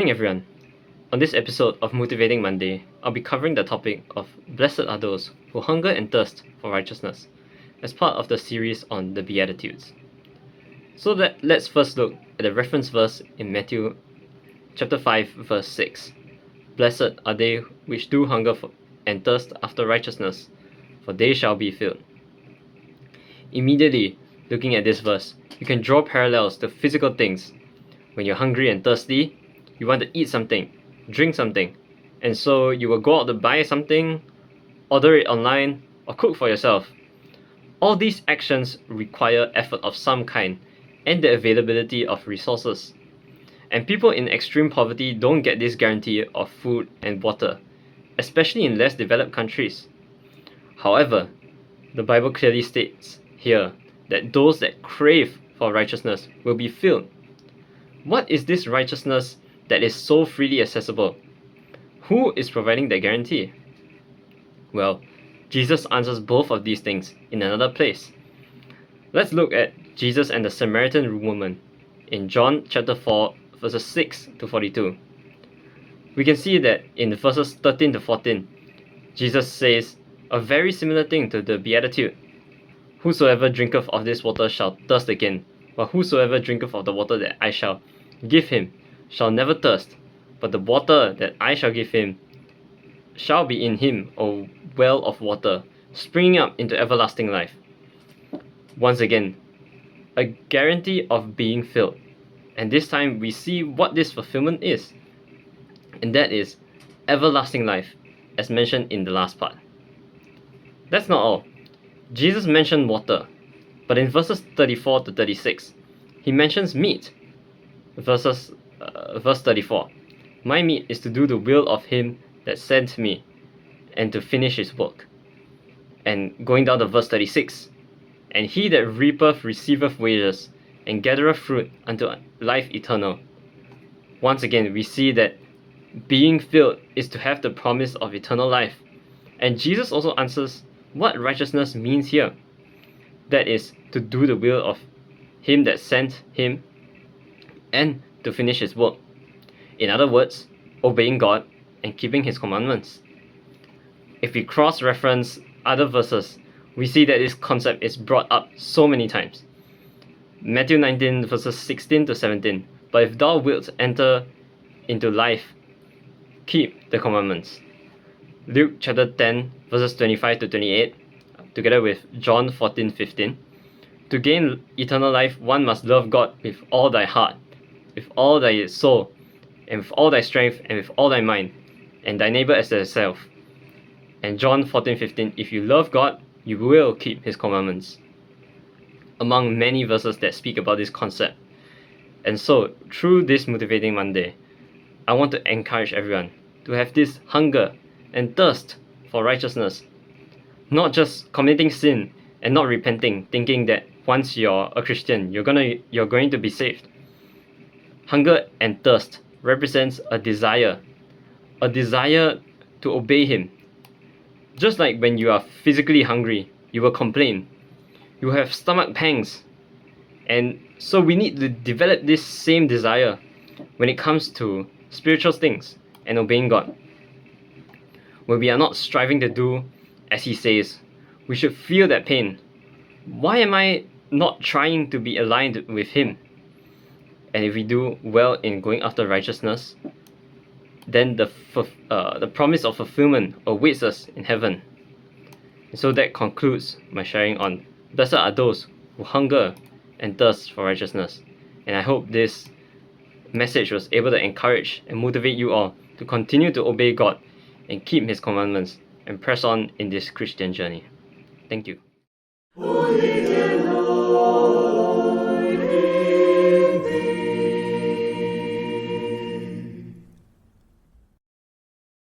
morning, everyone. On this episode of Motivating Monday, I'll be covering the topic of Blessed are those who hunger and thirst for righteousness, as part of the series on the Beatitudes. So let's first look at the reference verse in Matthew chapter 5, verse 6. Blessed are they which do hunger and thirst after righteousness, for they shall be filled. Immediately, looking at this verse, you can draw parallels to physical things. When you're hungry and thirsty, you want to eat something, drink something, and so you will go out to buy something, order it online, or cook for yourself. All these actions require effort of some kind and the availability of resources. And people in extreme poverty don't get this guarantee of food and water, especially in less developed countries. However, the Bible clearly states here that those that crave for righteousness will be filled. What is this righteousness that is so freely accessible? Who is providing that guarantee? Well, Jesus answers both of these things in another place. Let's look at Jesus and the Samaritan woman in John chapter 4, verses 6 to 42. We can see that in verses 13 to 14, Jesus says a very similar thing to the Beatitude. Whosoever drinketh of this water shall thirst again, but whosoever drinketh of the water that I shall give him shall never thirst, but the water that I shall give him shall be in him a well of water, springing up into everlasting life. Once again, a guarantee of being filled. And this time we see what this fulfillment is. And that is everlasting life, as mentioned in the last part. That's not all. Jesus mentioned water, but in verses 34 to 36, he mentions meat. Verse 34, my meat is to do the will of him that sent me, and to finish his work. And going down to verse 36, and he that reapeth receiveth wages, and gathereth fruit unto life eternal. Once again, we see that being filled is to have the promise of eternal life. And Jesus also answers what righteousness means here. That is, to do the will of him that sent him, and to finish his work. In other words, obeying God and keeping his commandments. If we cross-reference other verses, we see that this concept is brought up so many times. Matthew 19 verses 16 to 17, but if thou wilt enter into life, keep the commandments. Luke chapter 10 verses 25 to 28, together with John 14:15. To gain eternal life, one must love God with all thy heart, with all thy soul, and with all thy strength, and with all thy mind, and thy neighbor as thyself. And John 14:15, if you love God, you will keep his commandments. Among many verses that speak about this concept. And so, through this Motivating Monday, I want to encourage everyone to have this hunger and thirst for righteousness. Not just committing sin and not repenting, thinking that once you're a Christian, you're going to be saved. Hunger and thirst represents a desire to obey him. Just like when you are physically hungry, you will complain. You have stomach pangs. And so we need to develop this same desire when it comes to spiritual things and obeying God. When we are not striving to do as he says, we should feel that pain. Why am I not trying to be aligned with him? And if we do well in going after righteousness, then the promise of fulfillment awaits us in heaven. And so that concludes my sharing on blessed are those who hunger and thirst for righteousness. And I hope this message was able to encourage and motivate you all to continue to obey God and keep his commandments and press on in this Christian journey. Thank you. Holy and holy.